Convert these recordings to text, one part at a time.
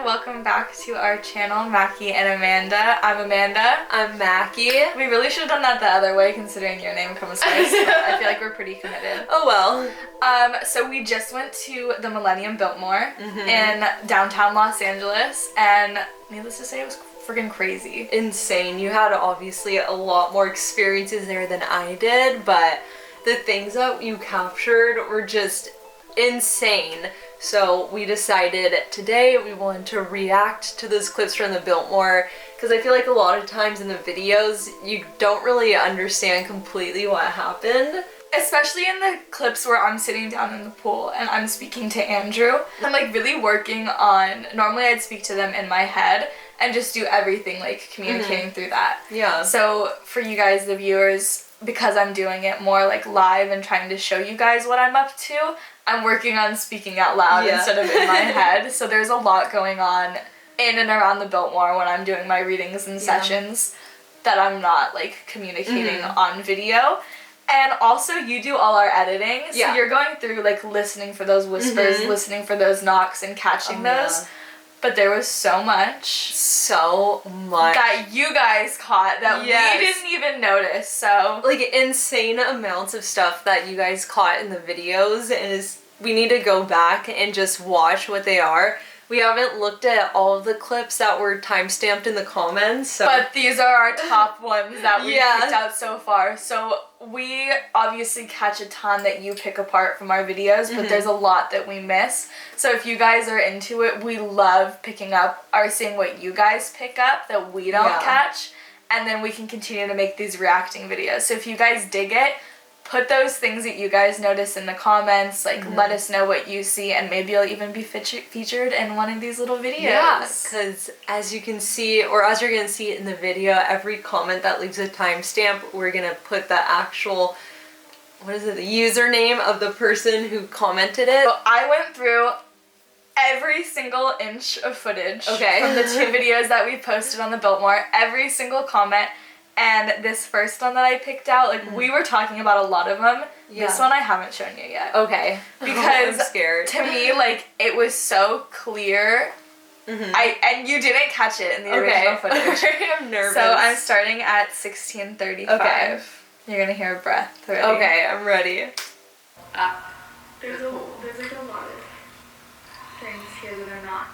welcome back to our channel, Mackie and Amanda. I'm Amanda. I'm Mackie. We really should have done that the other way considering your name comes first. I feel like we're pretty committed. Oh well. So we just went to the Millennium Biltmore in downtown Los Angeles, and needless to say, it was freaking crazy. Insane. You had obviously a lot more experiences there than I did, but the things that you captured were just insane. So we decided today we wanted to react to those clips from the Biltmore, because I feel like a lot of times in the videos you don't really understand completely what happened. Especially in the clips where I'm sitting down in the pool and I'm speaking to Andrew. I'm like really working on, normally I'd speak to them in my head and just do everything like communicating through that. Yeah. So for you guys, the viewers, because I'm doing it more like live and trying to show you guys what I'm up to, I'm working on speaking out loud instead of in my head. So there's a lot going on in and around the Biltmore when I'm doing my readings and sessions that I'm not like communicating on video. And also you do all our editing, so you're going through like listening for those whispers, listening for those knocks and catching those. Yeah. But there was so much that you guys caught that we didn't even notice. So like insane amounts of stuff that you guys caught in the videos, and we need to go back and just watch what they are. We haven't looked at all of the clips that were timestamped in the comments. So. But these are our top ones that we picked out so far. So we obviously catch a ton that you pick apart from our videos, but there's a lot that we miss. So if you guys are into it, we love picking up or seeing what you guys pick up that we don't catch. And then we can continue to make these reacting videos. So if you guys dig it, put those things that you guys notice in the comments, like let us know what you see, and maybe you'll even be featured in one of these little videos. Yeah, because as you can see, or as you're going to see in the video, every comment that leaves a timestamp, we're going to put the actual, the username of the person who commented it. So I went through every single inch of footage from the 2 videos that we posted on the Biltmore, every single comment. And this first one that I picked out, like we were talking about a lot of them. Yeah. This one I haven't shown you yet. Okay. Because I'm scared. To me, like, it was so clear. And you didn't catch it in the original footage. I'm nervous. So I'm starting at 16:35. Okay. You're gonna hear a breath already. Okay, I'm ready. There's like a lot of things here that are not.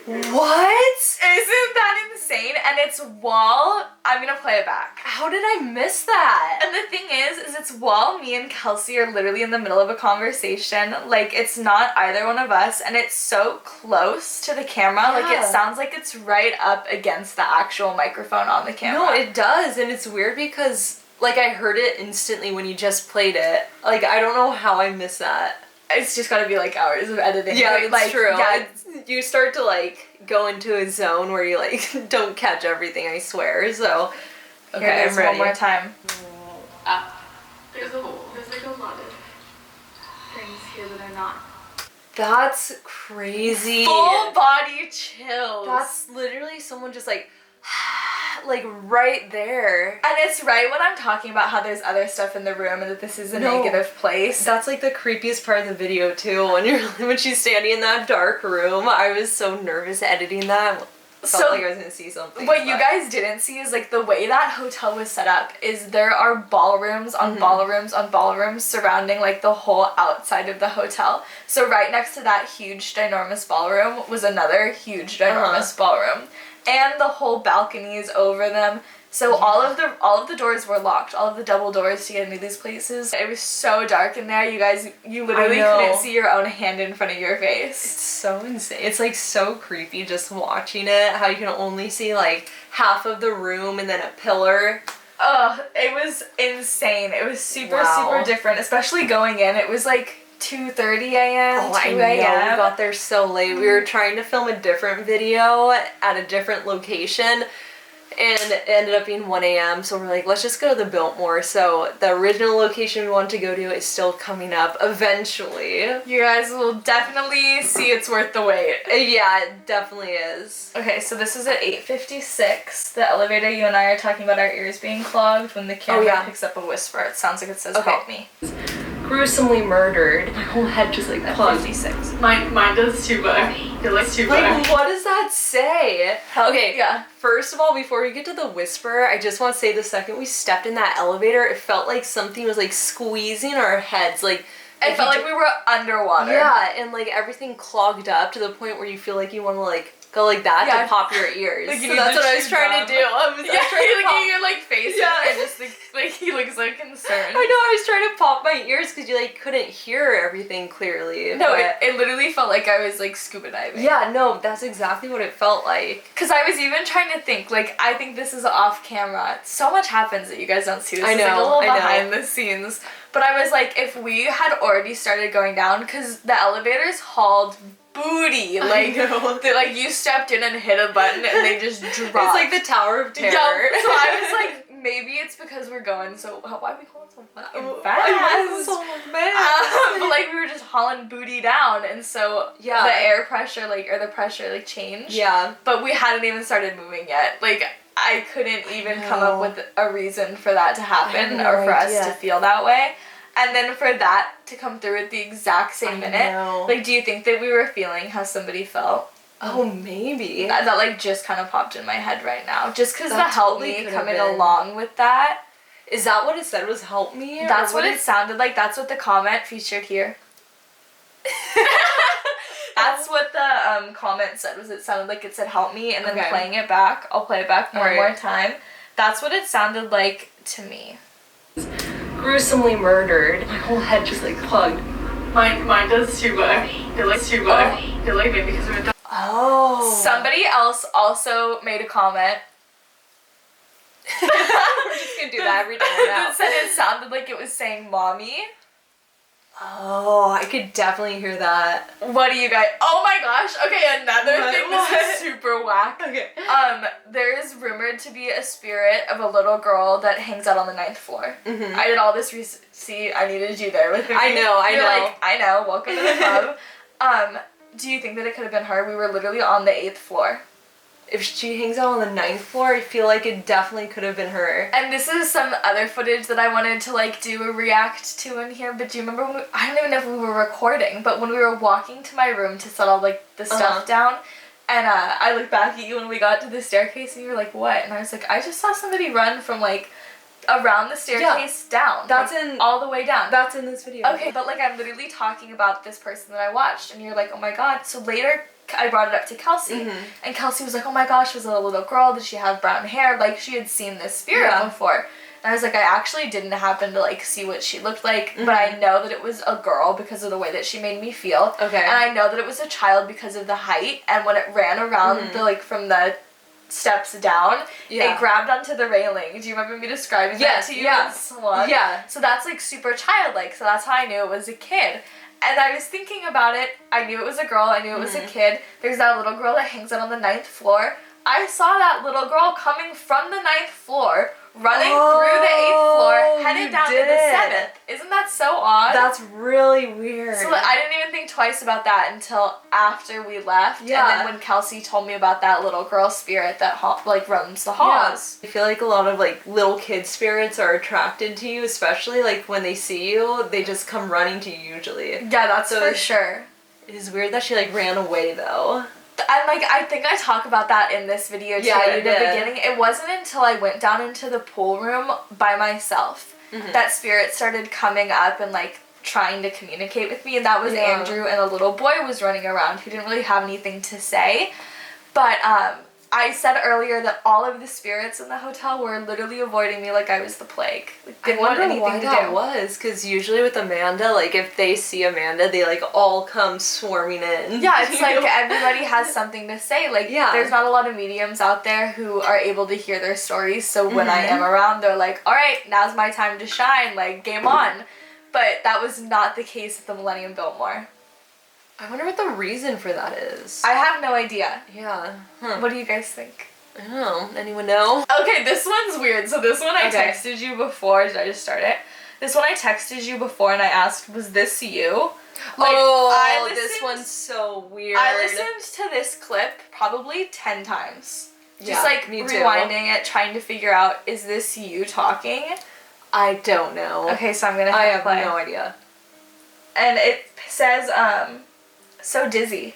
What? Isn't that insane? And it's while I'm gonna play it back. How did I miss that? And the thing is it's while me and Kelsey are literally in the middle of a conversation. Like, it's not either one of us, and it's so close to the camera. Like, it sounds like it's right up against the actual microphone on the camera. No, it does, and it's weird because like I heard it instantly when you just played it. Like, I don't know how I missed that. It's just gotta be like hours of editing. Yeah, it's like, true. Yeah, you start to like go into a zone where you like don't catch everything, I swear. So okay, I'm ready. One more time. There's like a lot of things here that are not. That's crazy. Full body chills. That's literally someone just like right there. And it's right when I'm talking about how there's other stuff in the room and that this is a negative place. That's like the creepiest part of the video too. When she's standing in that dark room, I was so nervous editing that. Felt like I was gonna see something. What you guys didn't see is like the way that hotel was set up is there are ballrooms on ballrooms on ballrooms surrounding like the whole outside of the hotel. So right next to that huge ginormous ballroom was another huge ginormous ballroom. And the whole balconies over them. So all of the doors were locked. All of the double doors to get into these places. It was so dark in there. You guys, you literally couldn't see your own hand in front of your face. It's so insane. It's like so creepy just watching it. How you can only see like half of the room and then a pillar. Ugh, it was insane. It was super different. Especially going in. It was like 2:30 a.m. 2 a.m. We got there so late. We were trying to film a different video at a different location, and it ended up being 1 a.m. So we're like, let's just go to the Biltmore. So the original location we wanted to go to is still coming up eventually. You guys will definitely see it's worth the wait. Yeah, it definitely is. Okay, so this is at 8:56. The elevator, you and I are talking about our ears being clogged. When the camera picks up a whisper, it sounds like it says, help me. Gruesomely murdered. My whole head just like plugged. 56. Mine does too, but I feel like too. Like, what does that that say? Okay, yeah. First of all, before we get to the whisper, I just want to say the second we stepped in that elevator, it felt like something was like squeezing our heads. Like I felt like we were underwater. Yeah, and like everything clogged up to the point where you feel like you want to like go like that to pop your ears. Like so that's what I was trying to do. I was trying to look pop. at your like face and just like he looks so concerned. I know, I was trying to pop my ears because you like couldn't hear everything clearly. No, it literally felt like I was like scuba diving. Yeah, no, that's exactly what it felt like. Because I was even trying to think, like, I think this is off camera. So much happens that you guys don't see. This is like a little behind the scenes. But I was like, if we had already started going down, because the elevators hauled booty. Like, you stepped in and hit a button and they just dropped. It's like the Tower of Terror. Yeah, so I was like, maybe it's because we're going so, why are we going so fucking fast? But like, we were just hauling booty down, and so the air pressure, like, or the pressure, like, changed. Yeah. But we hadn't even started moving yet. Like, I couldn't even come up with a reason for that to happen or for us to feel that way. And then for that to come through at the exact same minute, like, do you think that we were feeling how somebody felt? Oh, maybe. That like just kind of popped in my head right now. Just because the help me coming along with that. Is that what it said was help me? That's what it sounded like. That's what the comment featured here. That's what the comment said, was it sounded like it said help me, and then playing it back, I'll play it back one more time. That's what it sounded like to me. Gruesomely murdered. My whole head just like plugged. Mine does too, but I feel like maybe because we're somebody else also made a comment. We're just gonna do that every time now. That said it sounded like it was saying mommy. Oh, I could definitely hear that. What do you guys? Oh my gosh! Okay, another thing. This is super whack. Okay. There is rumored to be a spirit of a little girl that hangs out on the 9th floor. Mm-hmm. I did all this see, I needed you there with me. I know. Like, I know. Welcome to the club. Do you think that it could have been her? We were literally on the 8th floor. If she hangs out on the 9th floor, I feel like it definitely could have been her. And this is some other footage that I wanted to like do a react to in here, but do you remember when I don't even know if we were recording, but when we were walking to my room to set all like the stuff down, and I looked back at you when we got to the staircase and you were like, what? And I was like, I just saw somebody run from like around the staircase down. That's like, all the way down. That's in this video. Okay, but like I'm literally talking about this person that I watched, and you're like, oh my god. So later I brought it up to Kelsey, and Kelsey was like, oh my gosh, was it a little girl? Did she have brown hair? Like, she had seen this spirit before. And I was like, I actually didn't happen to, like, see what she looked like, but I know that it was a girl because of the way that she made me feel. Okay. And I know that it was a child because of the height, and when it ran around, the, like, from the steps down, it grabbed onto the railing. Do you remember me describing that to you? Yeah. Swung? Yeah. So that's, like, super childlike, so that's how I knew it was a kid. And I was thinking about it. I knew it was a girl. I knew it was a kid. There's that little girl that hangs out on the 9th floor. I saw that little girl coming from the 9th floor, running through the 8th floor, headed down to the 7th. Isn't that so odd? That's really weird. So I didn't even think twice about that until after we left. Yeah. And then when Kelsey told me about that little girl spirit that like roams the halls. I feel like a lot of like little kid spirits are attracted to you, especially like when they see you, they just come running to you usually. Yeah, that's for sure. It is weird that she like ran away though. And like I think I talk about that in this video too. In the beginning. It wasn't until I went down into the pool room by myself that spirit started coming up and like trying to communicate with me, and that was Andrew, and a little boy was running around who didn't really have anything to say. But I said earlier that all of the spirits in the hotel were literally avoiding me like I was the plague. Like, didn't want anything to do. That was, because usually with Amanda, like if they see Amanda, they like all come swarming in. Yeah, it's like everybody has something to say. Like there's not a lot of mediums out there who are able to hear their stories, so when I am around, they're like, all right, now's my time to shine, like game on. But that was not the case at the Millennium Biltmore. I wonder what the reason for that is. I have no idea. Yeah. What do you guys think? I don't know. Anyone know? Okay, this one's weird. So this one I texted you before. Did I just start it? This one I texted you before and I asked, was this you? Like, this one's so weird. I listened to this clip probably 10 times. Just like me too. Rewinding it, trying to figure out, is this you talking? I don't know. Okay, so I'm gonna I have play. No idea. And it says, so dizzy.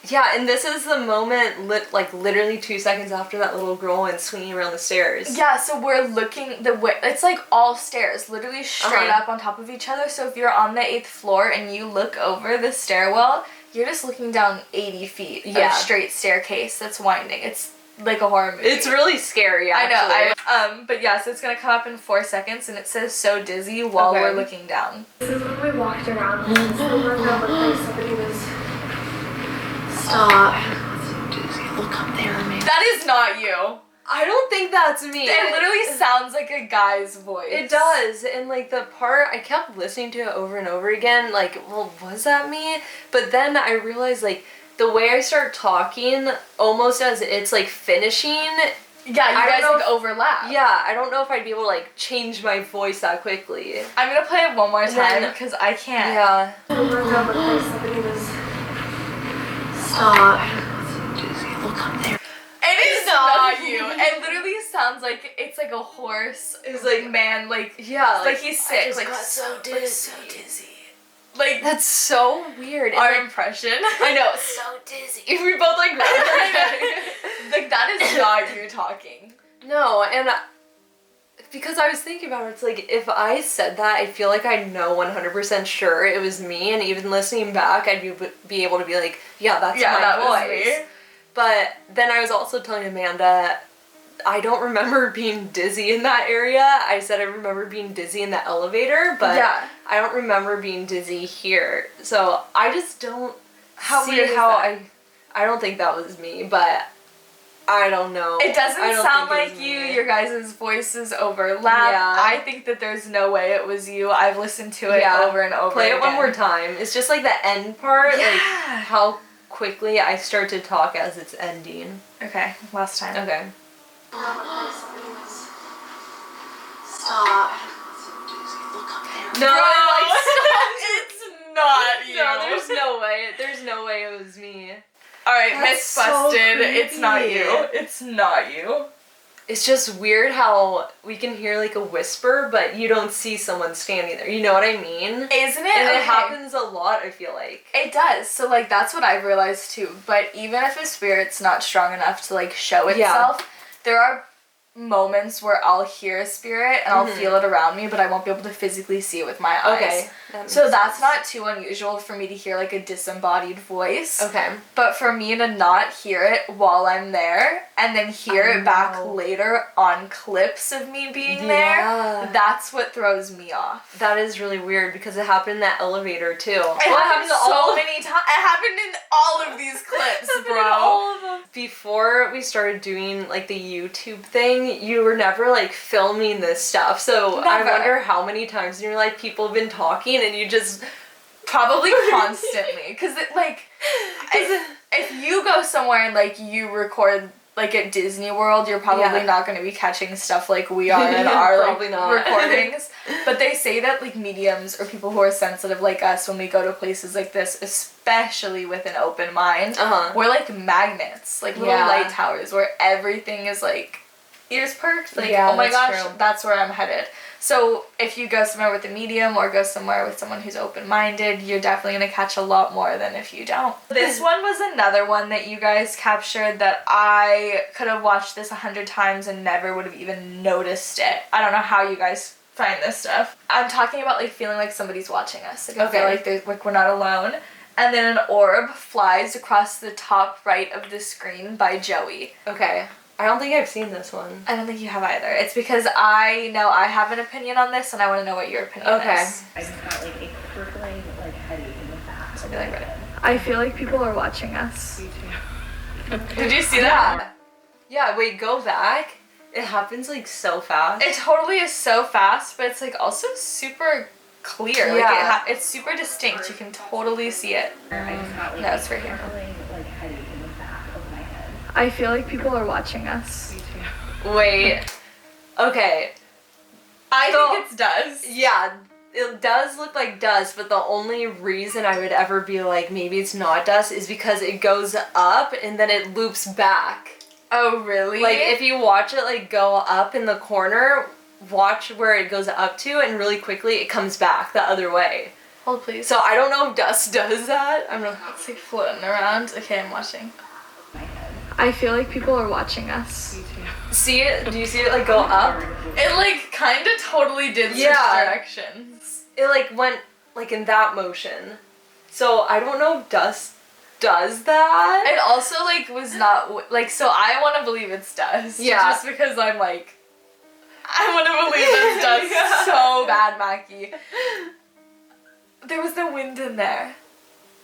Yeah, and this is the moment, like literally 2 seconds after that little girl went swinging around the stairs. Yeah, so we're looking the way, it's like all stairs, literally straight up on top of each other. So if you're on the 8th floor and you look over the stairwell, you're just looking down 80 feet of straight staircase that's winding. It's like a horror movie. It's really scary, actually. I know. But yeah, so it's gonna come up in 4 seconds, and it says "so dizzy" while we're looking down. This is when we walked around. This is the window looked like somebody was. Stop. So dizzy. Look up there, man. That is not you. I don't think that's me. It literally sounds like a guy's voice. It does, and like the part, I kept listening to it over and over again, like, well, was that me? But then I realized, like, the way I start talking, almost as it's like finishing. Yeah, you guys like overlap. Yeah, I don't know if I'd be able to like change my voice that quickly. I'm gonna play it one more time because I can't. Yeah. Somebody was. Stop. So dizzy. Look up there. It is not you. It literally sounds like it's like a horse. It's like man, like like he's sick. I just like got so dizzy. So dizzy. Like that's so weird. Our like, impression. I know. So dizzy. We both like like that is not you talking. No, and because I was thinking about it, it's like if I said that, I feel like I know 100% sure it was me, and even listening back, I'd be able to be like, yeah, that's my voice. Was me. But then I was also telling Amanda, I don't remember being dizzy in that area. I said I remember being dizzy in the elevator, but I don't remember being dizzy here. So I just don't I don't think that was me, but I don't know. It doesn't sound like you. Your guys' voices overlap. Yeah. I think that there's no way it was you. I've listened to it over and over Play again. it one more time. It's just like the end part, like how quickly I start to talk as it's ending. Okay, last time. Okay. Stop. No, it's not you. No, there's no way. There's no way it was me. Alright, myth busted. So it's not you. It's not you. It's just weird how we can hear like a whisper, but you don't see someone standing there. You know what I mean? Isn't it? And it happens a lot, I feel like. It does. So like that's what I've realized too. But even if a spirit's not strong enough to like show itself, there are moments where I'll hear a spirit and I'll feel it around me, but I won't be able to physically see it with my eyes. Okay. So that's not too unusual for me to hear like a disembodied voice. Okay. But for me to not hear it while I'm there and then hear it back later on clips of me being there, that's what throws me off. That is really weird because it happened in that elevator too. It happened so many times. It happened in all of these clips, bro. All of them. Before we started doing like the YouTube thing, you were never like filming this stuff. So I wonder how many times in your life people have been talking and you just probably constantly, because it like if you go somewhere and like you record like at Disney World, you're probably not going to be catching stuff like we are in our like recordings. But they say that like mediums or people who are sensitive like us, when we go to places like this, especially with an open mind, we're like magnets, like little light towers where everything is like ears perked, like oh my gosh, that's where I'm headed. So if you go somewhere with a medium or go somewhere with someone who's open-minded, you're definitely going to catch a lot more than if you don't. This one was another one that you guys captured that I could have watched this 100 times and never would have even noticed it. I don't know how you guys find this stuff. I'm talking about like feeling like somebody's watching us. Like I feel like we're not alone. And then an orb flies across the top right of the screen by Joey. Okay. I don't think I've seen this one. I don't think you have either. It's because I know I have an opinion on this and I want to know what your opinion is. I just got like a crippling like headache in the back. So I feel like people are watching us. Me too. Did you see that? Yeah, wait, go back. It happens like so fast. It totally is so fast, but it's like also super clear. Yeah. Like it's super distinct. You can totally see it. I just got like no, it's right here. crippling like headache in the back of my head. I feel like people are watching us. Me too. Wait. Okay. I think it's dust. Yeah, it does look like dust, but the only reason I would ever be like, maybe it's not dust is because it goes up and then it loops back. Oh, really? Like, if you watch it, like, go up in the corner, watch where it goes up to, and really quickly it comes back the other way. Hold please. So I don't know if dust does that. I'm not. It's like floating around. Okay, I'm watching. I feel like people are watching us. See it? Do you see it like go up? It like kind of totally did switch directions. It like went like in that motion. So I don't know if dust does that. It also like was not like, so I want to believe it's dust. Yeah. Just because I'm like, I want to believe it's dust Yeah. so bad, Mackie. There was no wind in there.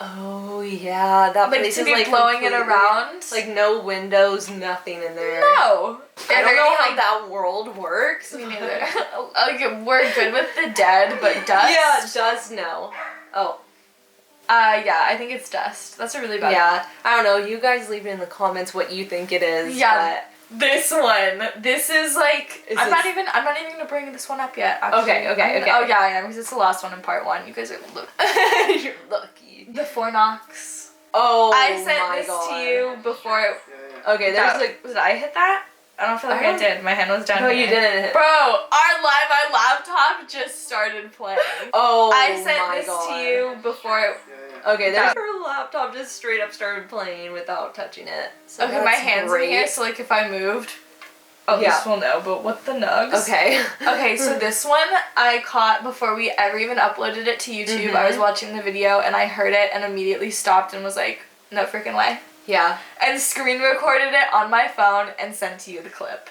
Oh yeah, that Like place to is be like blowing it completely- around. Like no windows, nothing in there. No. I don't know how like, that world works. Me neither. Like, we're good with the dead, but dust? Yeah, dust no. Oh. Yeah, I think it's dust. That's a really bad Yeah, I don't know. You guys leave it in the comments what you think it is. Yeah. This one. This is like, I'm not this- even gonna bring this one up yet, actually. Okay. Oh yeah, I am, because it's the last one in part 1. You guys are You're lucky. The 4 knocks. Oh I sent my this God. to you before. Okay, there's like. Did I hit that? I don't feel like I did. My hand was down No, here. you didn't. Bro, my laptop just started playing. Oh I sent my this God. to you before. Okay, there's her laptop just straight up started playing without touching it. So Okay, my hand's in here, so like if I moved, this will know, but what the nugs? Okay. Okay, so this one I caught before we ever even uploaded it to YouTube. I was watching the video and I heard it and immediately stopped and was like, no freaking way. Yeah. And screen recorded it on my phone and sent to you the clip.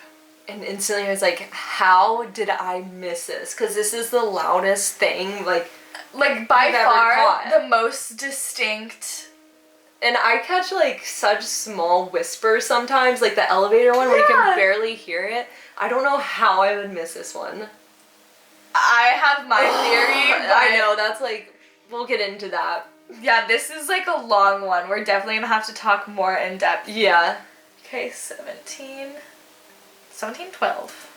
And instantly I was like, how did I miss this? Because this is the loudest thing, like by You've ever far caught. the most distinct. and I catch like such small whispers sometimes, like the elevator one where you can barely hear it. I don't know how I would miss this one. I have my theory. But I know, that's like, we'll get into that. Yeah, this is like a long one. We're definitely gonna have to talk more in depth. Yeah. Okay, 17, 12.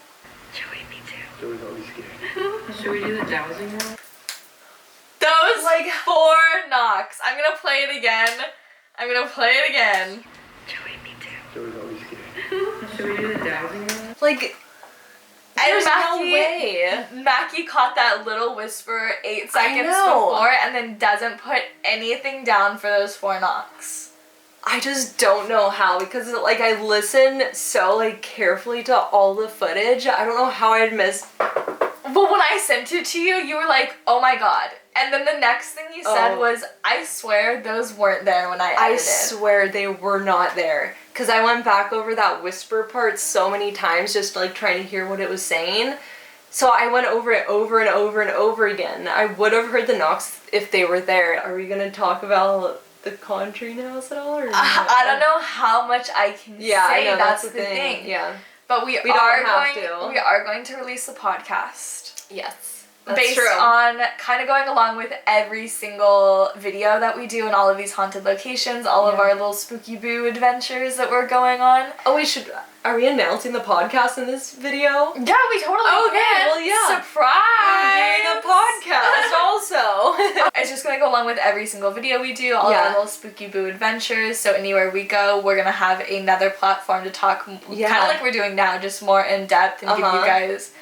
Joey, me too. Joey's always scared. Should we do the dowsing roll? Those like 4 knocks. I'm gonna play it again. Joey, me too. Joey's always scared. Should we do the dowsing roll? Like, there's no way. Mackie caught that little whisper 8 seconds know. before and then doesn't put anything down for those 4 knocks. I just don't know how, because like I listen so like carefully to all the footage. I don't know how I'd miss. But when I sent it to you, you were like, oh my god. And then the next thing you said was, I swear those weren't there when I edited. I swear they were not there. Because I went back over that whisper part so many times just like trying to hear what it was saying. So I went over it over and over and over again. I would have heard the knocks if they were there. Are we going to talk about the Conjuring House at all? Or I don't know how much I can say. I know, that's the thing. Yeah. But we don't have to. We are going to release a podcast. Yes. That's based true. on kind of going along with every single video that we do in all of these haunted locations, all of our little spooky boo adventures that we're going on. Oh, are we announcing the podcast in this video? Yeah, we totally Okay, can. well, yeah. Surprise! We're doing a podcast also. It's just gonna go along with every single video we do, all of our little spooky boo adventures. So anywhere we go, we're gonna have another platform to talk, kind of like we're doing now, just more in depth and give you guys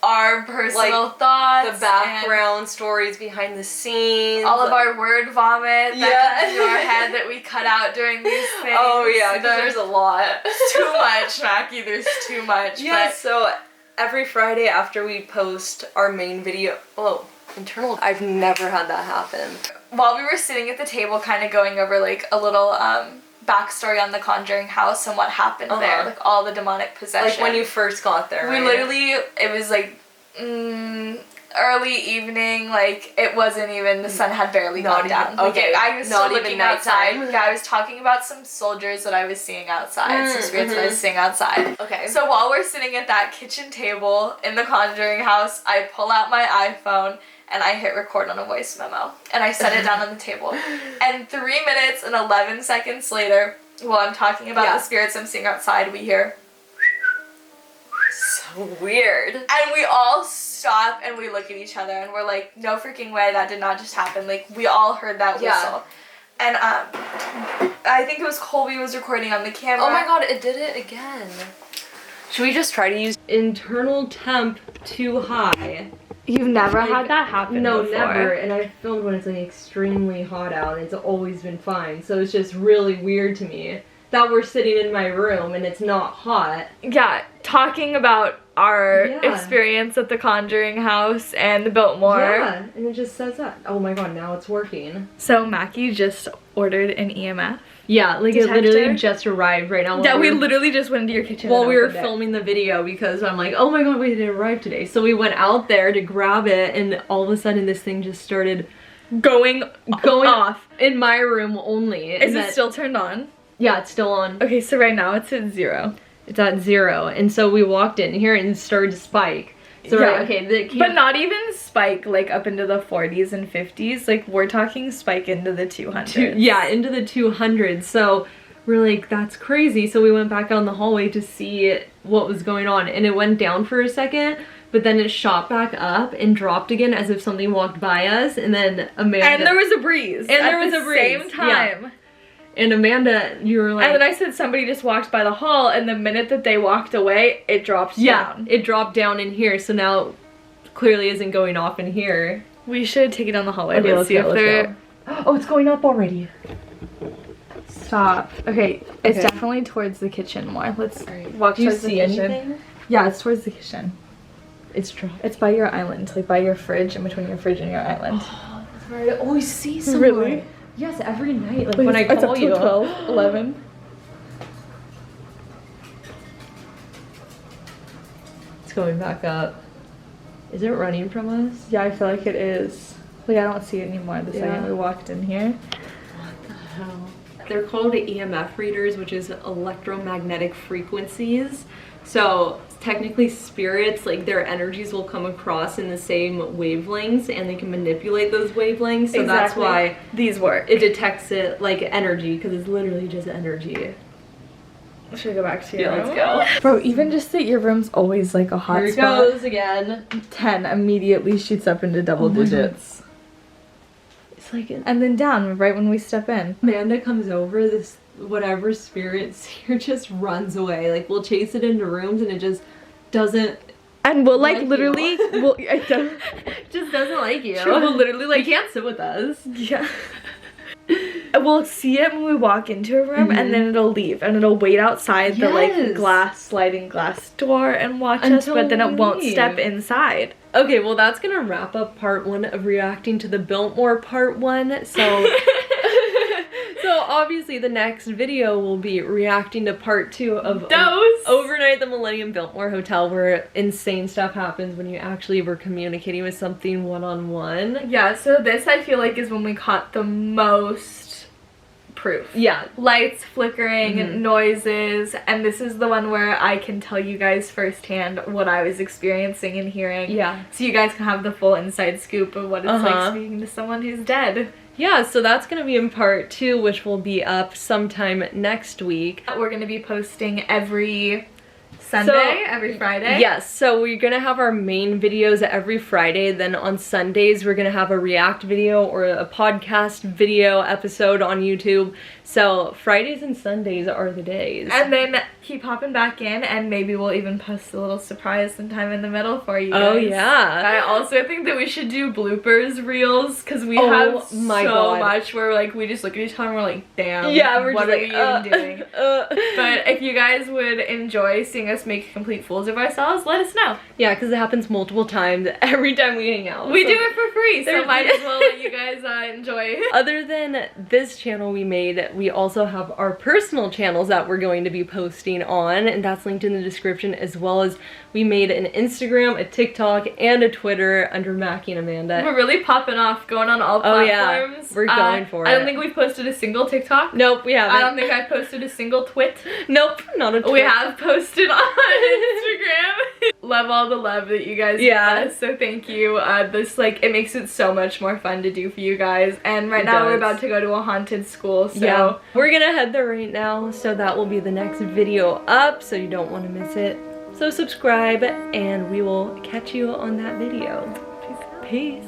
our personal thoughts, the background stories behind the scenes, all of our word vomit that comes into our head that we cut out during these things. Oh yeah, because there's a lot. Too much, Mackie. There's too much. Yeah. So every Friday after we post our main video, internal. I've never had that happen. While we were sitting at the table, kind of going over like a little backstory on the Conjuring house and what happened there, like all the demonic possession. Like when you first got there, we literally, it was like early evening, like it wasn't even, the sun had barely gone down. Okay, I was not still even looking outside. nighttime. Yeah, I was talking about some soldiers that I was seeing outside, some spirits that I was seeing outside. Okay. So while we're sitting at that kitchen table in the Conjuring house, I pull out my iPhone and I hit record on a voice memo. And I set it down on the table. And 3 minutes and 11 seconds later, while I'm talking about the spirits I'm seeing outside, we hear... So weird. And we all stop and we look at each other and we're like, no freaking way, that did not just happen. Like, we all heard that whistle. And I think it was Colby was recording on the camera. Oh my god, it did it again. Should we just try to use internal temp too high? You've never had that happen No, before? never. And I filmed when it's like extremely hot out and it's always been fine. So it's just really weird to me that we're sitting in my room and it's not hot. Yeah, talking about our Yeah. experience at the Conjuring house and the Biltmore. Yeah, and it just says that. Oh my god, now it's working. So Mackie just ordered an EMF. Yeah, like Detector? it literally just arrived right now. Yeah, we literally just went into your kitchen While and we were opened it. filming the video because I'm like, oh my god, wait, it arrived today. So we went out there to grab it and all of a sudden this thing just started going off in my room only. Is it still turned on? Yeah, it's still on. Okay, so right now it's at 0. It's at 0. And so we walked in here and it started to spike. So Yeah. right, okay, But not even spike like up into the 40s and 50s. Like we're talking spike into the 200s. yeah, into the 200s. So we're like, that's crazy. So we went back out in the hallway to see what was going on. And it went down for a second, but then it shot back up and dropped again as if something walked by us. And then Amanda... And there was a breeze. And there was a breeze. Same time. Yeah. And Amanda, you were like... And then I said somebody just walked by the hall, and the minute that they walked away, it dropped down. It dropped down in here, so now clearly isn't going off in here. We should take it down the hallway. Okay, let's see if they're... Oh, it's going up already. Stop. Okay, it's Okay. definitely towards the kitchen more. Let's Alright. walk Do you towards the see kitchen. anything? Yeah, it's towards the kitchen. It's dropped. It's by your island, like by your fridge, in between your fridge and your island. I always see someone. Really? Yes, every night, like Wait, when I it's call up to you. 12, 11. It's going back up. Is it running from us? Yeah, I feel like it is. Like I don't see it anymore the second we walked in here. What the hell? They're called EMF readers, which is electromagnetic frequencies. So technically spirits, like their energies will come across in the same wavelengths and they can manipulate those wavelengths. So that's why these work. it detects it like energy, because it's literally just energy. Should we go back to your Yeah, room? let's go. Bro, even just that your room's always like a hot Here it spot. goes again. 10 immediately shoots up into double digits. It's like And then down right when we step in. Amanda comes over, this whatever spirit's here just runs away. Like we'll chase it into rooms and it just doesn't And we'll like Like literally, you. we'll, I don't, just doesn't like you. we'll literally Like like, you can't sit with us. yeah. We'll see it when we walk into a room and then it'll leave and it'll wait outside the like Yes. sliding glass door and watch us, Until but then it we won't leave. step inside. Okay, well that's gonna wrap up part 1 of reacting to the Biltmore part 1. So so obviously the next video will be reacting to part 2 of Those. Overnight at the Millennium Biltmore Hotel, where insane stuff happens when you actually were communicating with something one-on-one. Yeah, so this I feel like is when we caught the most proof. Yeah. Lights flickering, noises, and this is the one where I can tell you guys firsthand what I was experiencing and hearing. Yeah. So you guys can have the full inside scoop of what it's like speaking to someone who's dead. Yeah, so that's gonna be in part 2, which will be up sometime next week. We're gonna be posting every Sunday, every Friday. Yes, so we're gonna have our main videos every Friday, then on Sundays we're gonna have a react video or a podcast video episode on YouTube. So Fridays and Sundays are the days. And then keep hopping back in, and maybe we'll even post a little surprise sometime in the middle for you guys. Oh yeah. I also think that we should do bloopers reels, because we Oh have my so God. much where like we just look at each other and we're like, damn, Yeah, we're what just are like, we even doing? But if you guys would enjoy seeing us make complete fools of ourselves, let us know. Yeah, because it happens multiple times every time we hang out. We So do it for free, so there's- might as well let you guys enjoy. Other than this channel we made, we also have our personal channels that we're going to be posting on, and that's linked in the description, as well as we made an Instagram, a TikTok, and a Twitter under Mackie and Amanda. We're really popping off, going on all Oh, platforms. yeah. We're going for I it. don't think we've posted a single TikTok. Nope, we haven't. I don't think I've posted a single twit. Nope, not a Twitter. We have posted on Instagram. Love all the love that you guys give us, so thank you. This like it makes it so much more fun to do for you guys. And right It now we're does. about to go to a haunted school, so Yeah, we're gonna head there right now, so that will be the next video up, so you don't want to miss it. So subscribe, and we will catch you on that video. Peace.